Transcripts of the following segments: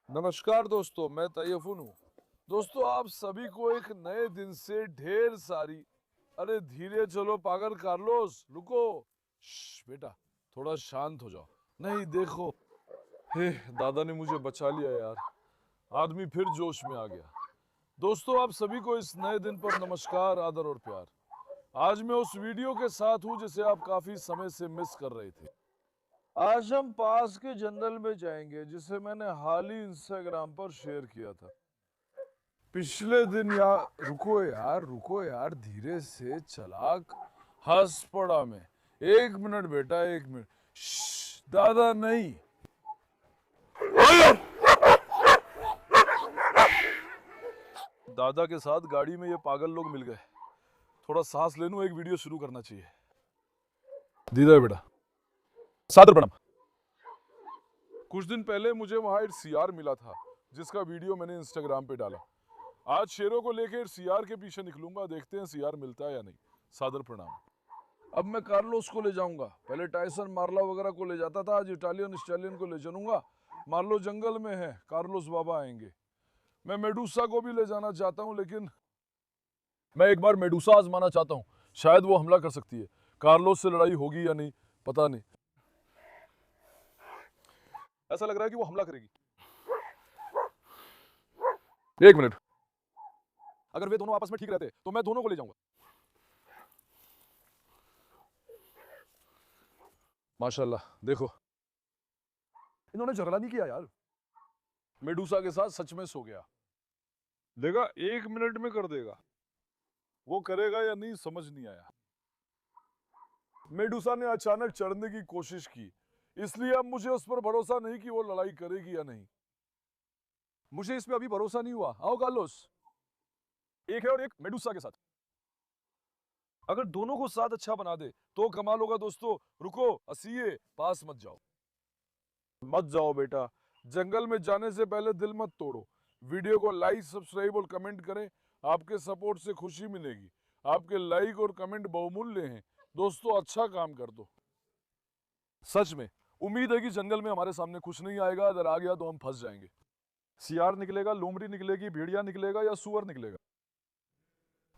नमस्कार दोस्तों, मैं तैयफुन हूँ। दोस्तों, आप सभी को एक नए दिन से ढेर सारी। अरे धीरे चलो पागल कार्लोस, रुको। बेटा, थोड़ा शांत हो जाओ। नहीं देखो, हे दादा ने मुझे बचा लिया यार। आदमी फिर जोश में आ गया। दोस्तों, आप सभी को इस नए दिन पर नमस्कार, आदर और प्यार। आज मैं उस वीडियो के साथ हूँ जिसे आप काफी समय से मिस कर रहे थे। आज हम पास के जंगल में जाएंगे जिसे मैंने हाल ही इंस्टाग्राम पर शेयर किया था। पिछले दिन रुको यार, धीरे से चलाक। हंस पड़ा मैं। 1 मिनट बेटा, 1 मिनट। दादा नहीं। दादा के साथ गाड़ी में ये पागल लोग मिल गए। थोड़ा सांस ले लूं, एक वीडियो शुरू करना चाहिए। दीदा बेटा, सादर प्रणाम। कुछ दिन पहले मुझे वहां एक सीआर मिला था जिसका वीडियो मैंने इंस्टाग्राम पे डाला। आज शेरों को लेकर सीआर के पीछे निकलूंगा, देखते हैं सीआर मिलता है या नहीं। सादर प्रणाम। अब मैं कार्लोस को ले जाऊंगा। पहले टाइसन मार्ला वगैरह को ले जाता था, आज इटालियन स्टालियन को ले चलूंगा। मार्लो जंगल में है, कार्लोस बाबा आएंगे। मैं मेडूसा को भी ले जाना चाहता हूं, लेकिन मैं एक बार मेडूसा आजमाना चाहता हूं। शायद वो हमला कर सकती है। कार्लोस से लड़ाई होगी या नहीं, पता नहीं। ऐसा लग रहा है कि वो हमला करेगी। 1 मिनट। अगर वे दोनों आपस में ठीक रहते तो मैं दोनों को ले जाऊंगा। माशाल्लाह, देखो, इन्होंने झगड़ा नहीं किया यार। मेडूसा के साथ सच में सो गया। देखा, 1 मिनट में कर देगा। वो करेगा या नहीं समझ नहीं आया। मेडूसा ने अचानक चढ़ने की कोशिश की, इसलिए अब मुझे उस पर भरोसा नहीं कि वो लड़ाई करेगी या नहीं। मुझे इस पे अभी भरोसा नहीं हुआ। आओ कार्लोस, एक है और एक मेडूसा के साथ। अगर दोनों को साथ अच्छा बना दे तो कमाल होगा। दोस्तों रुको, हंसिए, पास मत जाओ। मत जाओ बेटा, जंगल में जाने से पहले दिल मत तोड़ो। वीडियो को लाइक, सब्सक्राइब और कमेंट करें। आपके सपोर्ट से खुशी मिलेगी। आपके लाइक और कमेंट बहुमूल्य हैं। दोस्तों, अच्छा काम कर दो। सच में उम्मीद है कि जंगल में हमारे सामने कुछ नहीं आएगा। अगर आ गया तो हम फंस जाएंगे। सियार निकलेगा, लोमड़ी निकलेगी, भेड़िया निकलेगा या सुअर निकलेगा,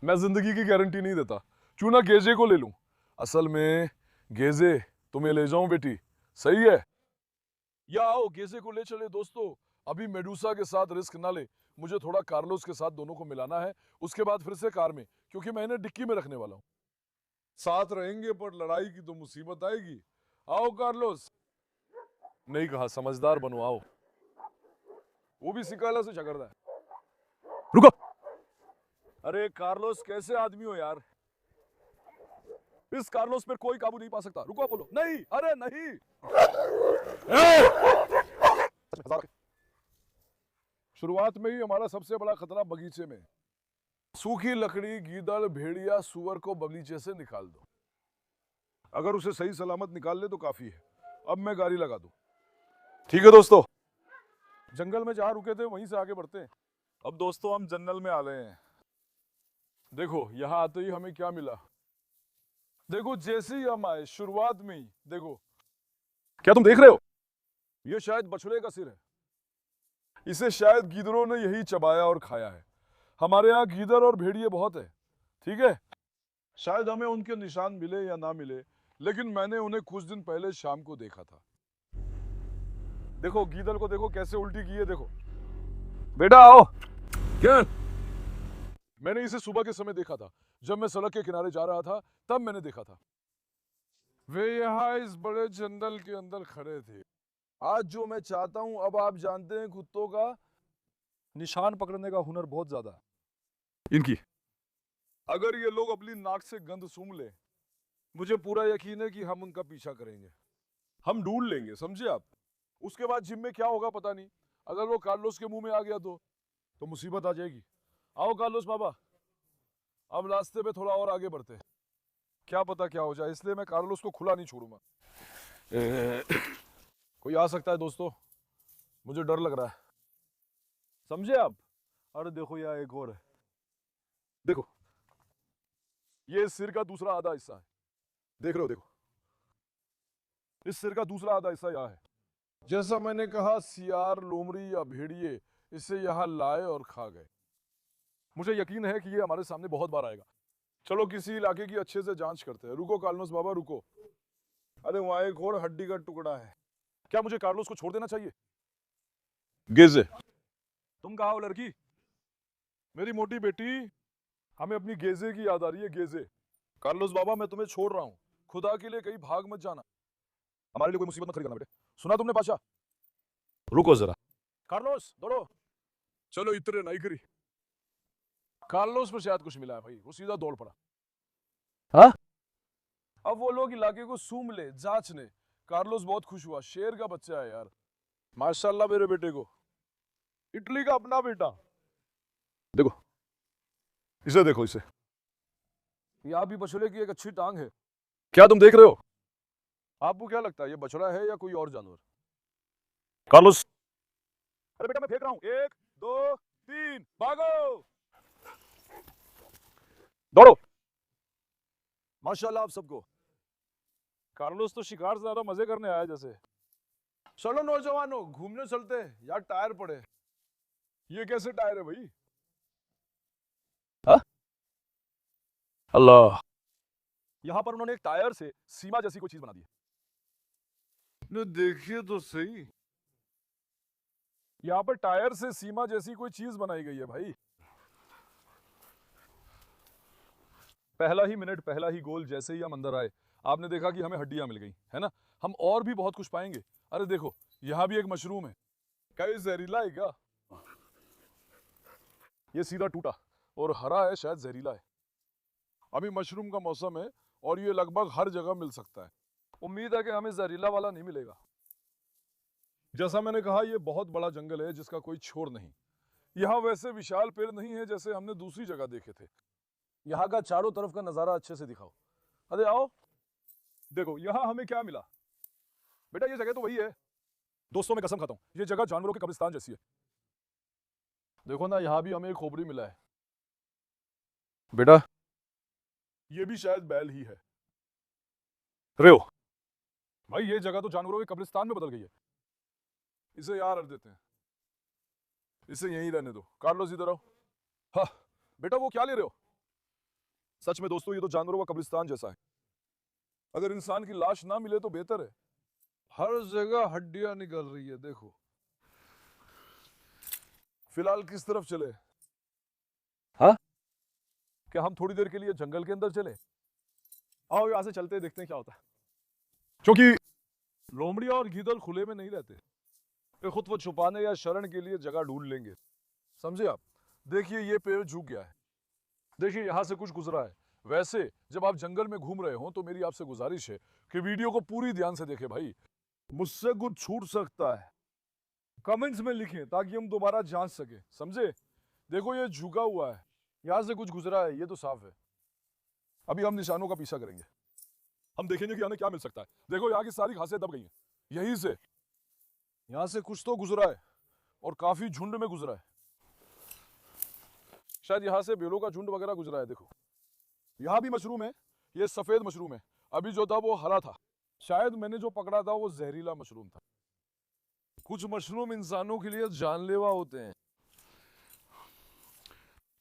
मैं जिंदगी की गारंटी नहीं देता। क्यों ना गेजे को ले लूं। असल में गेजे, तुम्हें ले जाऊं बेटी, सही है? या आओ गेजे को ले चले। दोस्तों, अभी मेडूसा के साथ रिस्क ना ले। मुझे थोड़ा कार्लोस के साथ दोनों को मिलाना है, उसके बाद फिर से कार में, क्योंकि मैं इन्हें डिक्की में रखने वाला हूं। साथ रहेंगे पर लड़ाई की तो मुसीबत आएगी। आओ कार्लोस। नहीं कहा, समझदार बनो, आओ। वो भी सिकाला से झगड़ रहा है। रुको। अरे कार्लोस, कैसे आदमी हो यार। इस कार्लोस पर कोई काबू नहीं पा सकता। रुको बोलो। नहीं, अरे नहीं। शुरुआत में ही हमारा सबसे बड़ा खतरा बगीचे में। सूखी लकड़ी, गीदड़, भेड़िया, सुअर को बगीचे से निकाल दो। अगर उसे सही सलामत निकाल ले तो काफी है। अब मैं गाड़ी लगा दूं। ठीक है दोस्तों, जंगल में जहां रुके थे वहीं से आगे बढ़ते हैं। अब दोस्तों, हम जंगल में आ गए हैं। देखो, यहां आते ही हमें क्या मिला। देखो, जैसे ही हम आए, शुरुआत में ही देखो। क्या तुम देख रहे हो? ये शायद बछड़े का सिर है। इसे शायद गीदड़ों ने यही चबाया और खाया है। हमारे यहाँ गीदड़ और भेड़िए बहुत है, ठीक है। शायद हमें उनके निशान मिले या ना मिले, लेकिन मैंने उन्हें कुछ दिन पहले शाम को देखा था। देखो, गीदड़ को देखो कैसे उल्टी की है, देखो। बेटा आओ। क्या? मैंने इसे सुबह के समय देखा था, जब मैं सड़क के किनारे जा रहा था, तब मैंने देखा था। वे यहाँ इस बड़े जंगल के अंदर खड़े थे। आज जो मैं चाहता हूं, अब आप जानते हैं कुत्तों का निशान पकड़ने का हुनर बहुत ज्यादा है इनकी। अगर ये लोग अपनी नाक से गंध सूंघ ले, मुझे पूरा यकीन है कि हम उनका पीछा करेंगे। हम ढूंढ लेंगे, समझे आप। उसके बाद जिम में क्या होगा पता नहीं। अगर वो कार्लोस के मुंह में आ गया तो मुसीबत आ जाएगी। आओ कार्लोस बाबा, अब रास्ते पे थोड़ा और आगे बढ़ते हैं। क्या पता क्या हो जाए, इसलिए मैं कार्लोस को खुला नहीं छोड़ूंगा। कोई आ सकता है दोस्तों, मुझे डर लग रहा है, समझे आप। अरे देखो, यहाँ एक और है। देखो, ये सिर का दूसरा आधा हिस्सा है। देख रहे हो, देखो, इस सिर का दूसरा आधा हिस्सा यहाँ है। जैसा मैंने कहा, सियार, लोमड़ी या भेड़िए इसे यहाँ लाए और खा गए। मुझे यकीन है कि ये हमारे सामने बहुत बार आएगा। चलो किसी इलाके की अच्छे से जांच करते हैं। रुको कार्लोस बाबा, रुको। अरे वहां एक और हड्डी का टुकड़ा है। क्या मुझे कार्लोस को छोड़ देना चाहिए? गेजे, तुम कहाँ हो लड़की? मेरी मोटी बेटी, हमें अपनी गेजे की याद आ रही है, गेजे। कार्लोस बाबा, मैं तुम्हें छोड़ रहा हूँ। खुदा के लिए कहीं भाग मत जाना। हमारे लिए कोई मुसीबत मत खड़ी करना बेटे। सुना तुमने पाशा? रुको जरा। कार्लोस, दौड़ो। चलो इतने नहीं करी। कार्लोस पर शायद कुछ मिला है भाई, वो सीधा दौड़ पड़ा। हाँ? अब वो लोग इलाके को सूंघ ले, जांच ले। कार्लोस बहुत खुश हुआ, शेर का बच्चा है यार। माशाल्लाह मेरे बेटे को। इटली का अपना बेटा। देखो, इसे देखो, इसे। यहाँ भी बछड़े की एक अच्छी टांग है। क्या तुम देख रहे हो? आपको क्या लगता है, ये बछड़ा है या कोई और जानवर? कार्लोस, अरे बेटा मैं फेंक रहा हूं। 1 2 3, भागो, दौड़ो। माशाल्लाह आप सबको। कार्लोस तो शिकार से ज्यादा मजे करने आया जैसे। चलो नौजवानों, घूमने चलते हैं। यार टायर पड़े। ये कैसे टायर है भाई? हाँ? अल्लाह, यहां पर उन्होंने एक टायर से सीमा जैसी कोई चीज बना दी है। देखिए तो सही, यहां पर टायर से सीमा जैसी कोई चीज बनाई गई है भाई। पहला ही मिनट, पहला ही गोल, जैसे ही हम अंदर आए, आपने देखा कि हमें हड्डियां मिल गई, है ना? हम और भी बहुत कुछ पाएंगे। अरे देखो, यहां भी एक मशरूम है। क्या ये जहरीला है क्या? ये सीधा टूटा और हरा है, शायद जहरीला है। अभी मशरूम का मौसम है और ये लगभग हर जगह मिल सकता है। उम्मीद है कि हमें जहरीला वाला नहीं मिलेगा। जैसा मैंने कहा, ये बहुत बड़ा जंगल है जिसका कोई छोर नहीं। यहाँ वैसे विशाल पेड़ नहीं है जैसे हमने दूसरी जगह देखे थे। यहाँ का चारों तरफ का नजारा अच्छे से दिखाओ। अरे आओ, देखो यहाँ हमें क्या मिला। बेटा ये जगह तो वही है। दोस्तों मैं कसम खाता हूँ, ये जगह जानवरों के कब्रिस्तान जैसी है। देखो ना, यहाँ भी हमें एक खोपड़ी मिला है। बेटा ये भी शायद बैल ही है। रेओ भाई, ये जगह तो जानवरों के कब्रिस्तान में बदल गई है। इसे यहाँ रख देते हैं, इसे यहीं रहने दो। कार्लोस इधर आओ। हाँ बेटा, वो क्या ले रहे हो? सच में दोस्तों, ये तो जानवरों का कब्रिस्तान जैसा है। अगर इंसान की लाश ना मिले तो बेहतर है। हर जगह हड्डियां निकल रही है, देखो। फिलहाल किस तरफ चले? हाँ? क्या हम थोड़ी देर के लिए जंगल के अंदर चले? आओ यहां से चलते हैं, देखते हैं क्या होता है। क्योंकि लोमड़ी और गीदड़ खुले में नहीं रहते, वे खुद को छुपाने या शरण के लिए जगह ढूंढ लेंगे। समझे आप? देखिए ये पेड़ झुक गया है। देखिए यहां से कुछ गुजरा है। वैसे जब आप जंगल में घूम रहे हो तो मेरी आपसे गुजारिश है कि वीडियो को पूरी ध्यान से देखें भाई। मुझसे कुछ छूट सकता है, कमेंट्स में लिखें ताकि हम दोबारा जांच सके, समझे? देखो ये झुका हुआ है, यहां से कुछ गुजरा है, ये तो साफ है। अभी हम निशानों का पीछा करेंगे, हम देखेंगे कि हमें क्या मिल सकता है। देखो यहाँ की सारी घासें दब गई हैं, यहीं से, यहां से कुछ तो गुजरा है और काफी झुंड में गुजरा है। शायद यहाँ से बेलों का झुंड वगैरह गुजरा है। देखो यहाँ भी मशरूम है, ये सफेद मशरूम है। अभी जो था वो हरा था। शायद मैंने जो पकड़ा था वो जहरीला मशरूम था। कुछ मशरूम इंसानों के लिए जानलेवा होते हैं,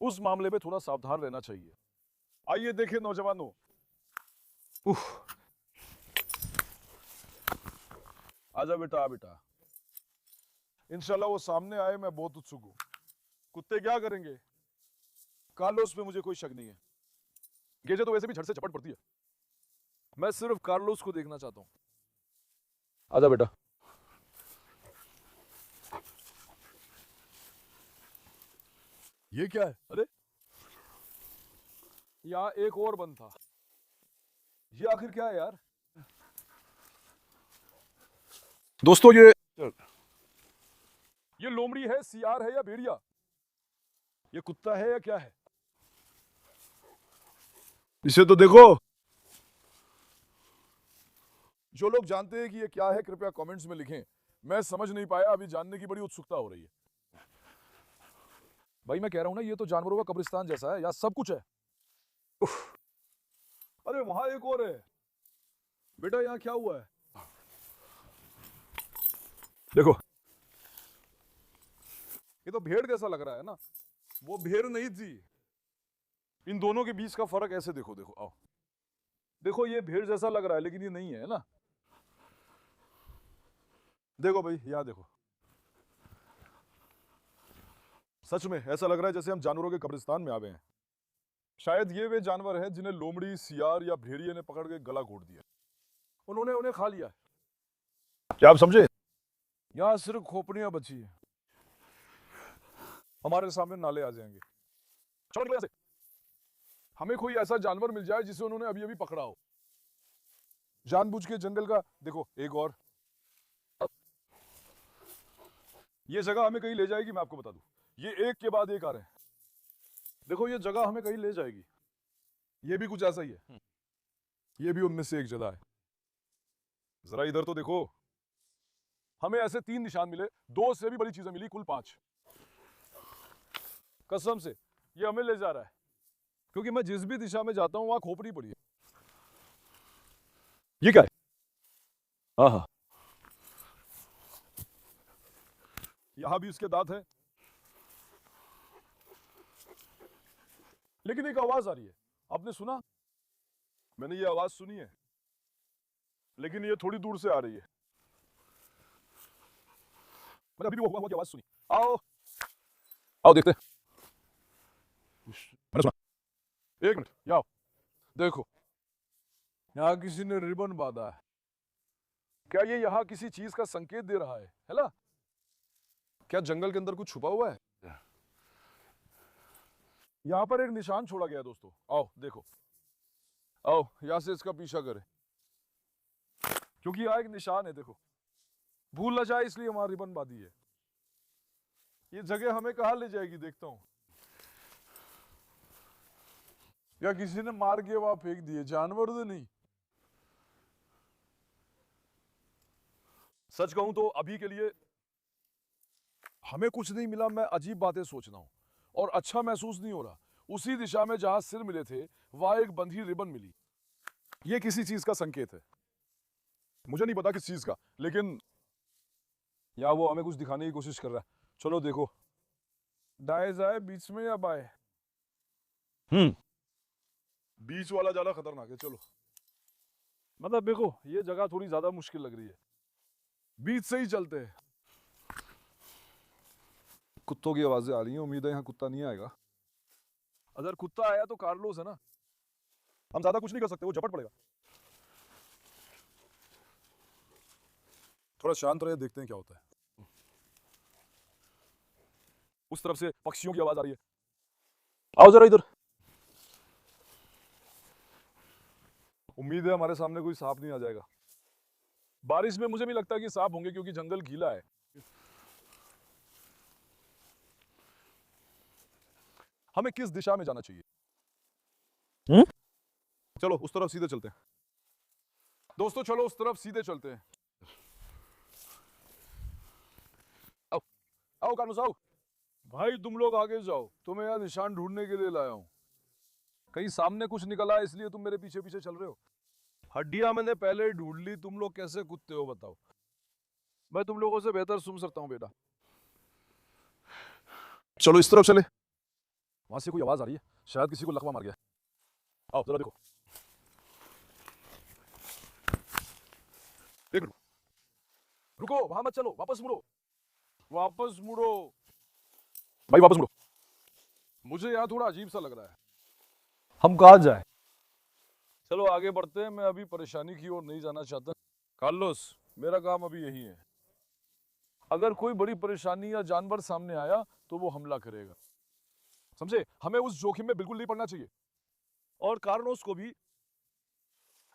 उस मामले में थोड़ा सावधान रहना चाहिए। आइए देखें नौजवानों। आजा बेटा, आ बेटा। इंशाल्लाह वो सामने आए, मैं बहुत उत्सुक हूं। कुत्ते क्या करेंगे? कार्लोस पे मुझे कोई शक नहीं है। गेजे तो वैसे भी झट से झपट पड़ती है। मैं सिर्फ कार्लोस को देखना चाहता हूं। आजा बेटा। ये क्या है? अरे यहाँ एक और बंद था, ये आखिर क्या है यार? दोस्तों ये लोमड़ी है, सियार है या भेड़िया? ये कुत्ता है या क्या है? इसे तो देखो। जो लोग जानते हैं कि ये क्या है कृपया कमेंट्स में लिखें। मैं समझ नहीं पाया, अभी जानने की बड़ी उत्सुकता हो रही है। भाई मैं कह रहा हूं ना, ये तो जानवरों का कब्रिस्तान जैसा है, यहाँ सब कुछ है। अरे वहां एक और है। बेटा यहाँ क्या हुआ है? देखो, ये तो भेड़ जैसा लग रहा है ना, वो भेड़ नहीं थी। इन दोनों के बीच का फर्क ऐसे देखो, देखो आओ, देखो ये भेड़ जैसा लग रहा है लेकिन ये नहीं है ना। देखो भाई, यहां देखो, सच में ऐसा लग रहा है जैसे हम जानवरों के कब्रिस्तान में आ गए हैं। शायद ये वे जानवर हैं जिन्हें लोमड़ी, सियार या भेड़िए ने पकड़ के गला घोट दिया, उन्होंने उन्हें खा लिया। क्या आप समझे? यहां सिर्फ खोपड़ियां बची हैं, हमारे सामने नाले आ जाएंगे। चलो निकलो यहाँ से। हमें कोई ऐसा जानवर मिल जाए जिसे उन्होंने अभी अभी पकड़ा हो, जानबूझ के जंगल का। देखो एक और, ये जगह हमें कहीं ले जाएगी, मैं आपको बता दूं। ये एक के बाद एक आ रहे हैं, देखो ये जगह हमें कहीं ले जाएगी। ये भी कुछ ऐसा ही है, ये भी उनमें से एक जगह है। जरा इधर तो देखो, हमें ऐसे 3 निशान मिले, 2 से भी बड़ी चीजें मिली, कुल 5। कसम से ये हमें ले जा रहा है, क्योंकि मैं जिस भी दिशा में जाता हूं वहां खोपड़ी पड़ी है। ये क्या है? हाँ, यहां भी इसके दांत हैं, लेकिन एक आवाज आ रही है, आपने सुना? मैंने ये आवाज सुनी है, लेकिन ये थोड़ी दूर से आ रही है। मैंने अभी भी वो हुआ की आवाज सुनी। आओ आओ देखते हैं। मैंने सुना, 1 मिनट, आओ देखो, यहां किसी ने रिबन बांधा है। क्या ये यहां किसी चीज का संकेत दे रहा है ना? क्या जंगल के अंदर कुछ छुपा हुआ है? यहां पर एक निशान छोड़ा गया है दोस्तों, आओ देखो, आओ यहां से इसका पीछा करें, क्योंकि यहां एक निशान है, देखो, भूल ना जाए इसलिए वहां रिबन बांधी है। ये जगह हमें कहां ले जाएगी देखता हूं। या किसी ने मार के वहां फेंक दिए, जानवर तो नहीं। सच कहूं तो अभी के लिए हमें कुछ नहीं मिला, मैं अजीब बातें सोच रहा हूं और अच्छा महसूस नहीं हो रहा। उसी दिशा में जहां सिर मिले थे वहां एक बंधी रिबन मिली, ये किसी चीज का संकेत है, मुझे नहीं पता किस चीज का, लेकिन या वो हमें कुछ दिखाने की कोशिश कर रहा है। चलो देखो, दाएं जाए बीच में या बाएं? बीच वाला ज्यादा खतरनाक है, चलो। मतलब देखो ये जगह थोड़ी ज्यादा मुश्किल लग रही है, बीच से ही चलते हैं। कुत्तों की आवाजें आ रही हैं, उम्मीद है यहाँ कुत्ता नहीं आएगा। अगर कुत्ता आया तो कार्लोस है ना, हम ज्यादा कुछ नहीं कर सकते, वो झपट पड़ेगा। थोड़ा शांत रहे, देखते हैं क्या होता है। उस तरफ से पक्षियों की आवाज आ रही है, आओ जरा इधर। उम्मीद है हमारे सामने कोई सांप नहीं आ जाएगा। बारिश में मुझे नहीं लगता कि सांप होंगे, क्योंकि जंगल गीला है। हमें किस दिशा में जाना चाहिए? चलो उस तरफ सीधे चलते हैं दोस्तों, चलो उस तरफ सीधे चलते हैं। आओ आओ कार्लोस आओ। भाई तुम लोग आगे जाओ, तुम्हें यहाँ निशान ढूंढने के लिए लाया हूं। कहीं सामने कुछ निकला इसलिए तुम मेरे पीछे पीछे चल रहे हो? हड्डियां मैंने पहले ही ढूंढ ली, तुम लोग कैसे कुत्ते हो बताओ? मैं तुम लोगों से बेहतर सुन सकता हूं बेटा। चलो इस तरफ चले, वहां से कोई आवाज आ रही है, शायद किसी को लकवा मार गया। आओ जरा देखो। एक मिनट रुको, वहां मत चलो, वापस मुड़ो, वापस मुड़ो भाई, वापस मुड़ो। मुझे यहाँ थोड़ा अजीब सा लग रहा है, हम कहाँ जाए? चलो आगे बढ़ते हैं, मैं अभी परेशानी की ओर नहीं जाना चाहता। कार्लोस, मेरा काम अभी यही है, अगर कोई बड़ी परेशानी या जानवर सामने आया तो वो हमला करेगा, समझे? हमें उस जोखिम में बिल्कुल नहीं पड़ना चाहिए, और कार्लोस को भी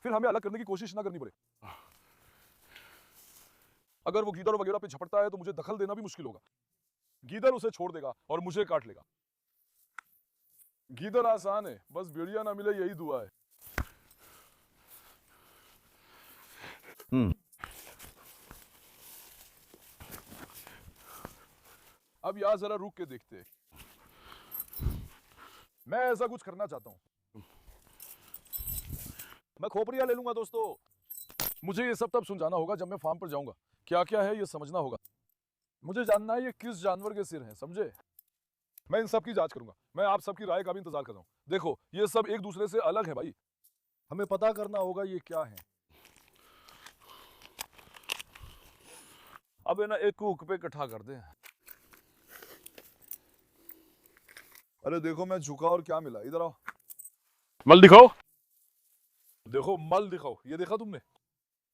फिर हमें अलग करने की कोशिश ना करनी पड़े। अगर वो गीदड़ वगैरह पे झपटता है तो मुझे दखल देना भी मुश्किल होगा, गीदड़ उसे छोड़ देगा और मुझे काट लेगा। गीदड़ आसान है, बस भेड़िया ना मिले यही दुआ है। अब यहां जरा रुक के देखते हैं, मैं ऐसा कुछ करना चाहता हूं। मैं खोपड़ियां ले लूंगा दोस्तों, मुझे ये सब तब सुलझाना होगा जब मैं फार्म पर जाऊंगा। क्या क्या है ये समझना होगा। मुझे जानना है ये किस जानवर के सिर हैं, समझे? मैं इन सब की जांच करूंगा। मैं आप सबकी राय का भी इंतजार कर रहा हूँ। देखो ये सब एक दूसरे से अलग है भाई, हमें पता करना होगा ये क्या है। अब है ना एक को हुक पे इकट्ठा कर दे। अरे देखो मैं झुका और क्या मिला, इधर आओ। मल दिखाओ, देखो मल दिखाओ। ये देखा तुमने?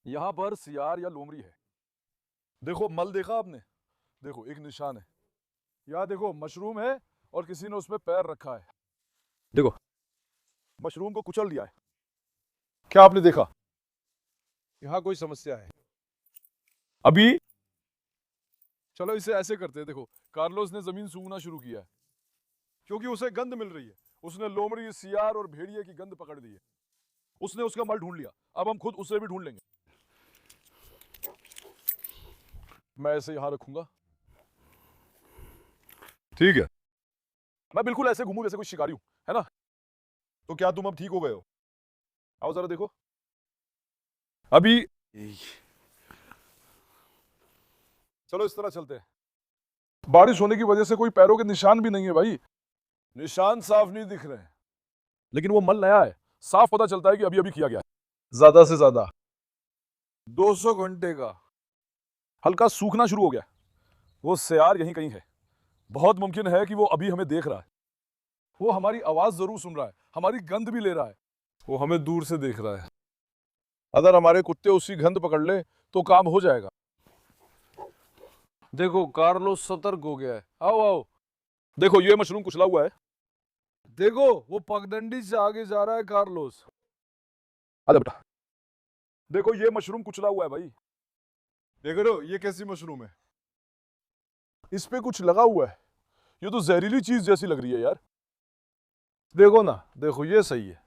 यहाँ पर सियार या लोमड़ी है। देखो मल देखा आपने? देखो एक निशान है। यहाँ देखो मशरूम है और किसी ने उसमें पैर रखा है। देखो मशरूम को कुचल दिया है। क्या आपने देखा? यहाँ कोई समस्या है। अभी चलो इसे ऐसे करते हैं। देखो कार्लोस ने जमीन सूंघना शुरू किया है क्योंकि उसे गंध मिल रही है। उसने लोमड़ी, सियार और भेड़िए की गंध पकड़ ली है। उसने उसका मल ढूंढ लिया। अब हम खुद उसे भी ढूंढ लेंगे। मैं ऐसे यहां रखूंगा, ठीक है? मैं बिल्कुल ऐसे घूमूं जैसे कोई शिकारी हूं, है ना? तो क्या तुम अब ठीक हो गए हो? आओ जरा देखो। अभी चलो इस तरह चलते हैं। बारिश होने की वजह से कोई पैरों के निशान भी नहीं है भाई। निशान साफ नहीं दिख रहे हैं, लेकिन वो मल नया है। साफ पता चलता है कि अभी अभी किया गया है। ज्यादा से ज्यादा 200 घंटे का। हल्का सूखना शुरू हो गया। वो सियार यहीं कहीं है। बहुत मुमकिन है कि वो अभी हमें देख रहा है। वो हमारी आवाज जरूर सुन रहा है, हमारी गंध भी ले रहा है। वो हमें दूर से देख रहा है। अगर हमारे कुत्ते उसकी गंध पकड़ ले तो काम हो जाएगा। देखो कार्लोस सतर्क हो गया है। आओ आओ, देखो ये मशरूम कुचला हुआ है। देखो वो पगडंडी से आगे जा रहा है कार्लोस। आजा बेटा। देखो ये मशरूम कुचला हुआ है भाई। देख रहे हो ये कैसी मशरूम है? इस पे कुछ लगा हुआ है। ये तो जहरीली चीज जैसी लग रही है यार। देखो ना, देखो ये सही है।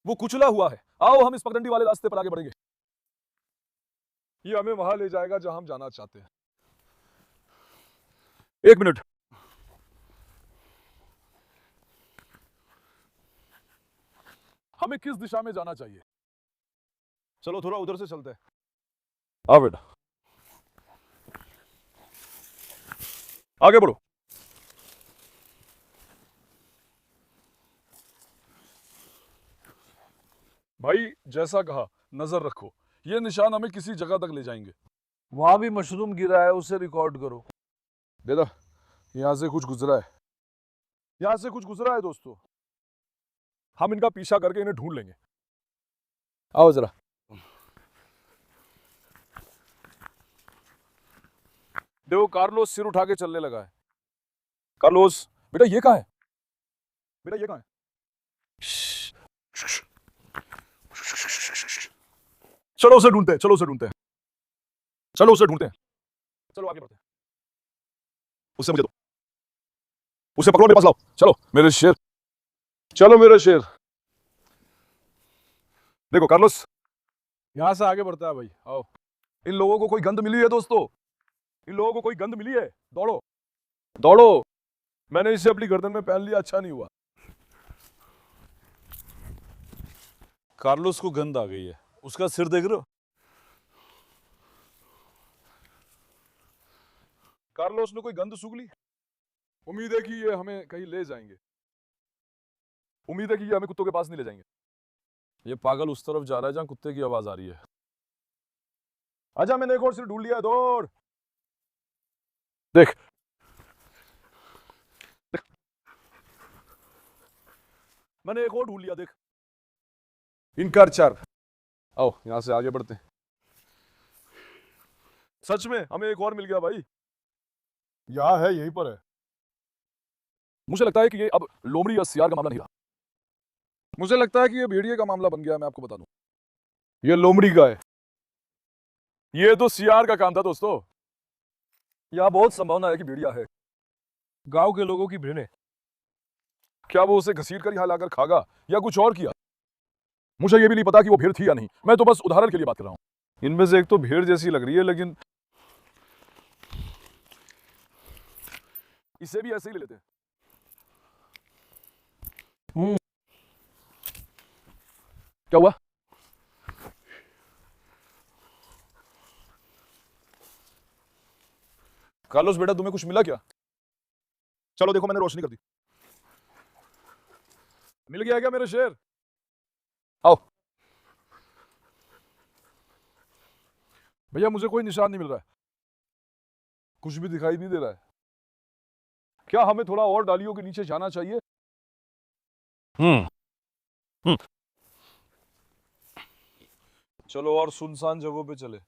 वो कुचला हुआ है। आओ हम इस पगडंडी वाले रास्ते पर आगे बढ़ेंगे। ये हमें वहां ले जाएगा जहां हम जाना चाहते हैं। एक मिनट, हमें किस दिशा में जाना चाहिए? चलो थोड़ा उधर से चलते हैं। आओ बेटा, आगे बढ़ो। भाई जैसा कहा, नजर रखो। ये निशान हमें किसी जगह तक ले जाएंगे। वहां भी मशरूम गिरा है, उसे रिकॉर्ड करो। बेटा यहां से कुछ गुजरा है। यहां से कुछ गुजरा है दोस्तों। हम इनका पीछा करके इन्हें ढूंढ लेंगे। आओ जरा। देखो कार्लोस सिर उठा के चलने लगा है। कार्लोस बेटा ये कहाँ है? बेटा ये कहाँ है? चलो उसे ढूंढते हैं, चलो उसे ढूंढते हैं, चलो उसे ढूंढते हैं। चलो आगे बढ़ते हैं। उसे मुझे दो, उसे पकड़ो, मेरे पास लाओ। चलो मेरे शेर, चलो मेरे शेर। देखो कार्लोस यहां से आगे बढ़ता है भाई। आओ। इन लोगों को कोई गंध मिली है दोस्तों? इन लोगों को कोई गंध मिली है? दौड़ो दौड़ो। मैंने इसे अपनी गर्दन में पहन लिया, अच्छा नहीं हुआ। कार्लोस को गंध आ गई है। उसका सिर देख रहे हो? कार्लोस ने कोई गंध सूंघ ली। उम्मीद है कि ये हमें कहीं ले जाएंगे। उम्मीद है कि ये हमें कुत्तों के पास नहीं ले जाएंगे। ये पागल उस तरफ जा रहा है जहां कुत्ते की आवाज आ रही है। आजा, मैंने एक और सिर ढूंढ लिया। दौड़। देख, देख। मैंने एक और ढूंढ लिया, देख। इनकार चार। आओ यहां से आगे बढ़ते हैं। सच में हमें एक और मिल गया भाई। यहां है, यहीं पर है। मुझे लगता है कि ये अब लोमड़ी या सियार का मामला नहीं रहा। मुझे लगता है कि ये भेड़िए का मामला बन गया। मैं आपको बता दूं, ये लोमड़ी का है। ये तो सियार का काम था दोस्तों। यहाँ बहुत संभावना है कि भेड़िया है। गांव के लोगों की भेड़ें। क्या वो उसे घसीट कर यहाँ लाकर खागा या कुछ और किया? मुझे ये भी नहीं पता कि वो भेड़ थी या नहीं। मैं तो बस उदाहरण के लिए बात कर रहा हूं। इनमें से एक तो भेड़ जैसी लग रही है, लेकिन इसे भी ऐसे ही ले लेते हैं। क्या हुआ? कार्लोस बेटा, तुम्हें कुछ मिला क्या? चलो देखो, मैंने रोशनी कर दी। मिल गया क्या मेरे शेर? आओ। भैया मुझे कोई निशान नहीं मिल रहा है, कुछ भी दिखाई नहीं दे रहा है। क्या हमें थोड़ा और डालियों के नीचे जाना चाहिए? चलो और सुनसान जगहों पे चले।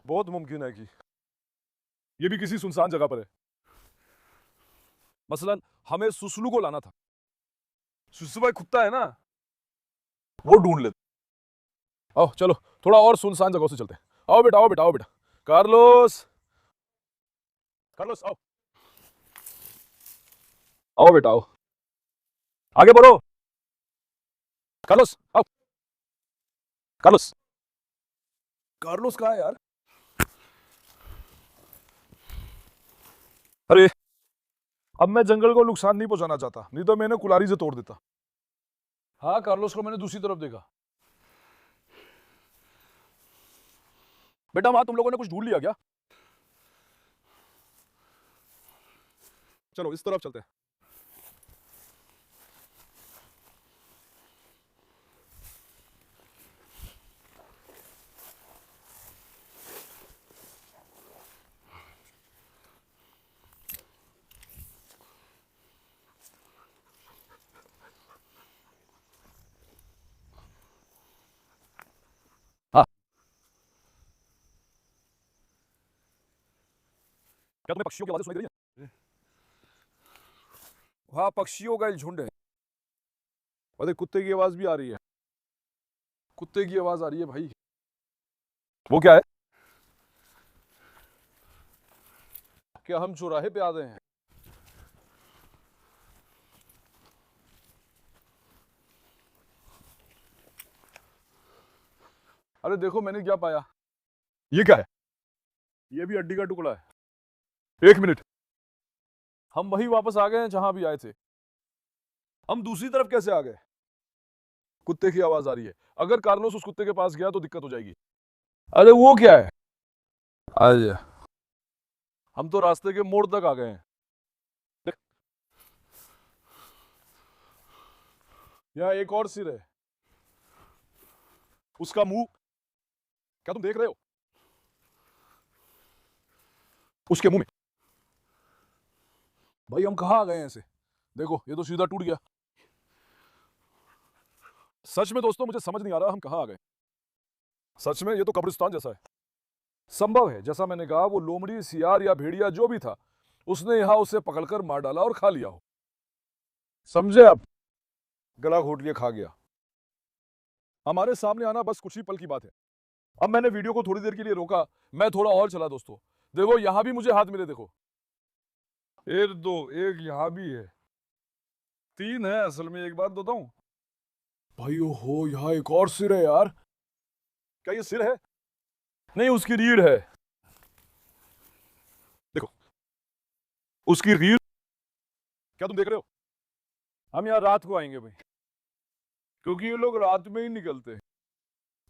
बहुत मुमकिन है कि ये भी किसी सुनसान जगह पर है। मसलन हमें सुसलू को लाना था। सुसलू भाई कुत्ता है ना, वो ढूंढ लेते। आओ चलो, थोड़ा और सुनसान जगह से चलते हैं। आओ बेटा, आओ बेटा, आओ बेटा। कार्लोस, कार्लोस आओ। आओ बेटा, आओ, आगे बढ़ो। कार्लोस आओ। कार्लोस, कार्लोस कहाँ है यार? अरे, अब मैं जंगल को नुकसान नहीं पहुंचाना चाहता, नहीं तो मैंने कुल्हाड़ी से तोड़ देता। हाँ, कार्लोस को मैंने दूसरी तरफ देखा। बेटा वहां तुम लोगों ने कुछ ढूंढ लिया क्या? चलो इस तरफ चलते हैं। हाँ, क्या तुम्हें पक्षियों की आवाज़ें सुनाई दे रही हैं? हाँ, पक्षियों का एक झुंड है। अरे कुत्ते की आवाज भी आ रही है। कुत्ते की आवाज आ रही है भाई। वो क्या है? क्या हम चौराहे पे आ गए हैं? अरे देखो मैंने क्या पाया। ये क्या है? ये भी हड्डी का टुकड़ा है। एक मिनट, हम वही वापस आ गए हैं जहां भी आए थे। हम दूसरी तरफ कैसे आ गए? कुत्ते की आवाज आ रही है। अगर कार्लोस उस कुत्ते के पास गया तो दिक्कत हो जाएगी। अरे वो क्या है? आजा, हम तो रास्ते के मोड़ तक आ गए हैं। देख, यहाँ एक और सिर है। उसका मुंह, क्या तुम देख रहे हो? उसके मुंह में। भाई हम कहाँ आ गए हैं ऐसे? देखो ये तो सीधा टूट गया। सच में दोस्तों मुझे समझ नहीं आ रहा हम कहाँ आ गए। सच में ये तो कब्रिस्तान जैसा है। संभव है जैसा मैंने कहा वो लोमड़ी, सियार या भेड़िया जो भी था, उसने यहाँ उसे पकड़कर मार डाला और खा लिया हो। समझे आप? गला घोट लिए खा गया। हमारे सामने आना बस कुछ ही पल की बात है। अब मैंने वीडियो को थोड़ी देर के लिए रोका, मैं थोड़ा और चला दोस्तों। देखो यहाँ भी मुझे हाथ मिले, देखो एक दो, एक यहाँ भी है, तीन है असल में। एक बात बताऊं भाई, हो यहाँ एक और सिर है यार। क्या ये सिर है? नहीं, उसकी रीढ़ है। देखो उसकी रीढ़। क्या तुम देख रहे हो? हम यहाँ रात को आएंगे भाई, क्योंकि ये लोग रात में ही निकलते हैं।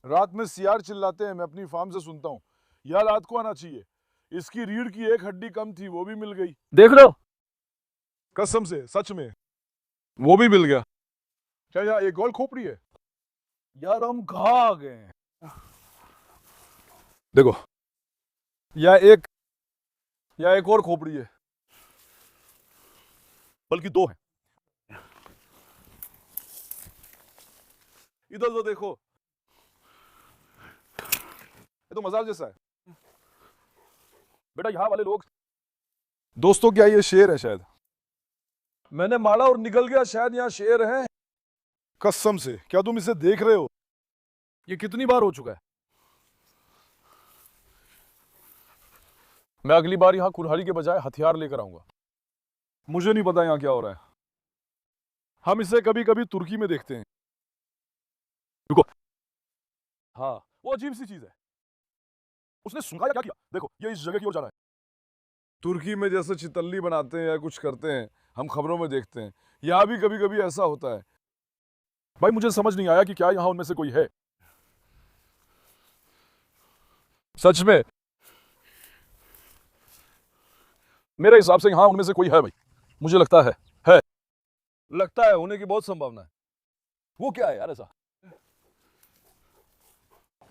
रात में सियार चिल्लाते हैं, मैं अपनी फार्म से सुनता हूँ। यहाँ रात को आना चाहिए। इसकी रीढ़ की एक हड्डी कम थी, वो भी मिल गई। देख लो, कसम से, सच में वो भी मिल गया। क्या यहाँ एक गोल खोपड़ी है? यार हम कहाँ आ गए हैं? देखो यह एक और खोपड़ी है, बल्कि दो है। इधर तो देखो, ये तो मजाक जैसा है। बेटा यहाँ वाले लोग, दोस्तों क्या ये शेर है? शायद मैंने मारा और निकल गया, शायद यहाँ शेर है। कसम से, क्या तुम इसे देख रहे हो? ये कितनी बार हो चुका है। मैं अगली बार यहाँ कुल्हाड़ी के बजाय हथियार लेकर आऊंगा। मुझे नहीं पता यहाँ क्या हो रहा है। हम इसे कभी कभी तुर्की में देखते हैं। रुको, हाँ वो अजीब सी चीज है। उसने सुंघा क्या किया? देखो ये इस जगह की ओर जा रहा है। तुर्की में जैसे चितल्ली बनाते हैं या कुछ करते हैं, हम खबरों में देखते हैं। यहाँ भी कभी कभी ऐसा होता है। भाई मुझे समझ नहीं आया कि क्या यहाँ उनमें से कोई है। सच में मेरे हिसाब से यहाँ उनमें से कोई है भाई, मुझे लगता है लगता है, होने की बहुत संभावना है। वो क्या है यार ऐसा,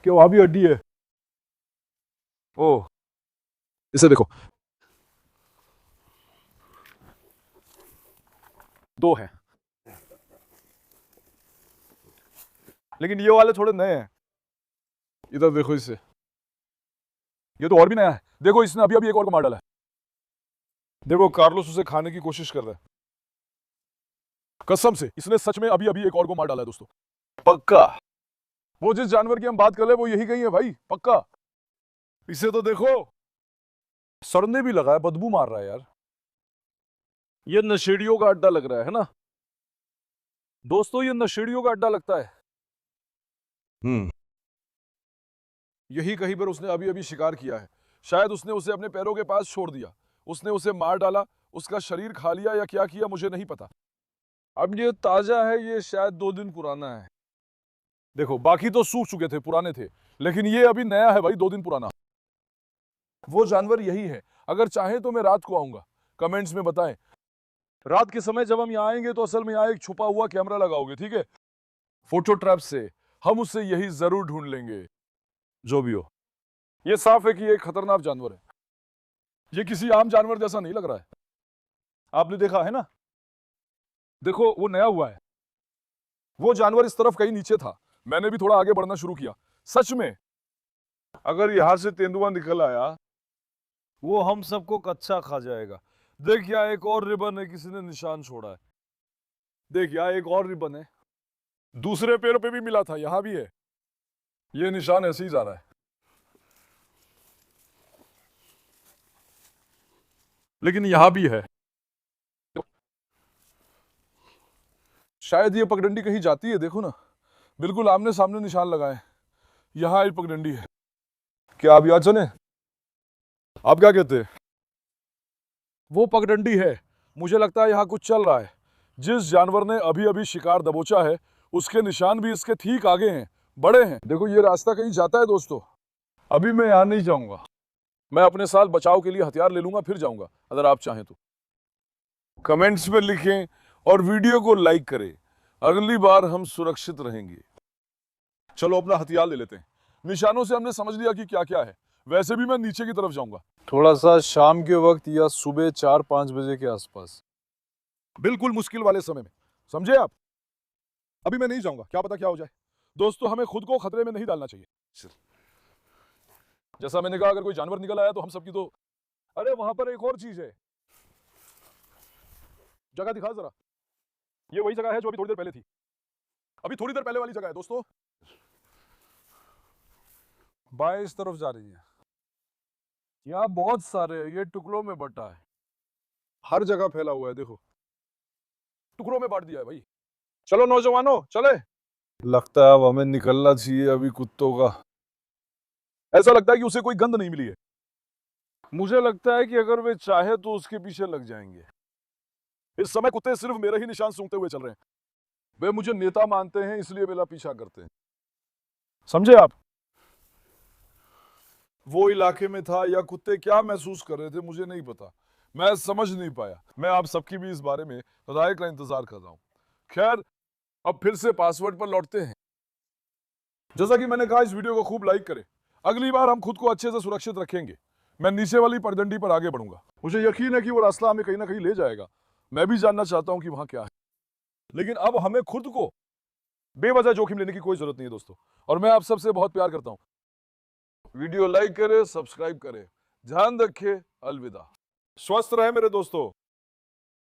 क्या वहां भी हड्डी है? ओह, इसे देखो, दो हैं, लेकिन ये वाले थोड़े नए हैं। इधर देखो इसे, ये तो और भी नया है। देखो इसने अभी अभी एक और को मार डाला है। देखो कार्लोस उसे खाने की कोशिश कर रहा है, कसम से इसने सच में अभी अभी एक और को मार डाला है दोस्तों, पक्का। वो जिस जानवर की हम बात कर रहे हैं वो यही कहीं है भाई, पक्का। इसे तो देखो, सड़ने भी लगा है, बदबू मार रहा है यार। ये नशेड़ियों का अड्डा लग रहा है ना दोस्तों, ये नशेड़ियों का अड्डा लगता है। यही कहीं पर उसने अभी अभी शिकार किया है। शायद उसने उसे अपने पैरों के पास छोड़ दिया, उसने उसे मार डाला, उसका शरीर खा लिया या क्या किया मुझे नहीं पता। अब ये ताजा है, ये शायद 2 दिन पुराना है। देखो बाकी तो सूख चुके थे, पुराने थे, लेकिन ये अभी नया है भाई, 2 दिन पुराना। वो जानवर यही है। अगर चाहे तो मैं रात को आऊंगा, कमेंट्स में बताएं। रात के समय जब हम यहाँ आएंगे तो असल में यहाँ एक छुपा हुआ कैमरा लगाओगे, ठीक है? फोटो ट्रैप से हम उसे यही जरूर ढूंढ लेंगे, जो भी हो। ये साफ है कि ये एक खतरनाक जानवर है, ये किसी आम जानवर जैसा नहीं लग रहा है। आपने देखा है ना, देखो वो नया हुआ है। वो जानवर इस तरफ कहीं नीचे था, मैंने भी थोड़ा आगे बढ़ना शुरू किया। सच में अगर यहां से तेंदुआ निकल आया, वो हम सबको कच्चा खा जाएगा। देख यहाँ एक और रिबन है, किसी ने निशान छोड़ा है। देख यहाँ एक और रिबन है, दूसरे पेड़ पे भी मिला था, यहां भी है। ये निशान ऐसे ही जा रहा है, लेकिन यहां भी है। शायद ये पगडंडी कहीं जाती है, देखो ना, बिल्कुल आमने सामने निशान लगाए। यहां एक पगडंडी है। क्या आप याद चले, आप क्या कहते हैं? वो पगडंडी है, मुझे लगता है यहाँ कुछ चल रहा है। जिस जानवर ने अभी अभी शिकार दबोचा है, उसके निशान भी इसके ठीक आगे हैं, बड़े हैं। देखो ये रास्ता कहीं जाता है दोस्तों। अभी मैं यहाँ नहीं जाऊंगा, मैं अपने साथ बचाव के लिए हथियार ले लूंगा, फिर जाऊंगा, अगर आप चाहें तो। कमेंट्स में लिखें और वीडियो को लाइक करें, अगली बार हम सुरक्षित रहेंगे। चलो अपना हथियार ले लेते हैं। निशानों से हमने समझ लिया कि क्या क्या है। वैसे भी मैं नीचे की तरफ जाऊंगा, थोड़ा सा शाम के वक्त या सुबह 4-5 बजे के आसपास, बिल्कुल मुश्किल वाले समय में, समझे आप? अभी मैं नहीं जाऊंगा, क्या पता क्या हो जाए। दोस्तों हमें खुद को खतरे में नहीं डालना चाहिए। जैसा मैंने कहा, अगर कोई जानवर निकल आया तो हम सबकी तो। अरे वहां पर एक और चीज है, जगह दिखा जरा। ये वही जगह है जो अभी थोड़ी देर पहले थी, अभी थोड़ी देर पहले वाली जगह है दोस्तों। बाएं इस तरफ जा रही है, यहाँ बहुत सारे, ये टुकड़ों में बटा है, हर जगह फैला हुआ है, देखो टुकड़ों में बांट दिया है भाई। चलो नौजवानों चले, लगता है अब हमें निकलना चाहिए अभी कुत्तों का। ऐसा लगता है कि उसे कोई गंध नहीं मिली है। मुझे लगता है कि अगर वे चाहे तो उसके पीछे लग जाएंगे। इस समय कुत्ते सिर्फ मेरे ही निशान सूंघते हुए चल रहे हैं। वे मुझे नेता मानते हैं, इसलिए मेरा पीछा करते हैं, समझे आप? वो इलाके में था या कुत्ते क्या महसूस कर रहे थे मुझे नहीं पता, मैं समझ नहीं पाया। मैं आप सबकी भी इस बारे में राय का इंतजार कर रहा हूं। खैर अब फिर से पासवर्ड पर लौटते हैं। जैसा कि मैंने कहा, इस वीडियो को खूब लाइक करें। अगली बार हम खुद को अच्छे से सुरक्षित रखेंगे। मैं नीचे वाली पगडंडी पर आगे बढ़ूंगा, मुझे यकीन है कि वो रास्ता हमें कहीं ना कहीं ले जाएगा। मैं भी जानना चाहता हूं कि वहां क्या है, लेकिन अब हमें खुद को बेवजह जोखिम लेने की कोई जरूरत नहीं है दोस्तों। और मैं आप सबसे बहुत प्यार करता हूं। वीडियो लाइक करें, सब्सक्राइब करें, ध्यान रखें, अलविदा। स्वस्थ रहे मेरे दोस्तों।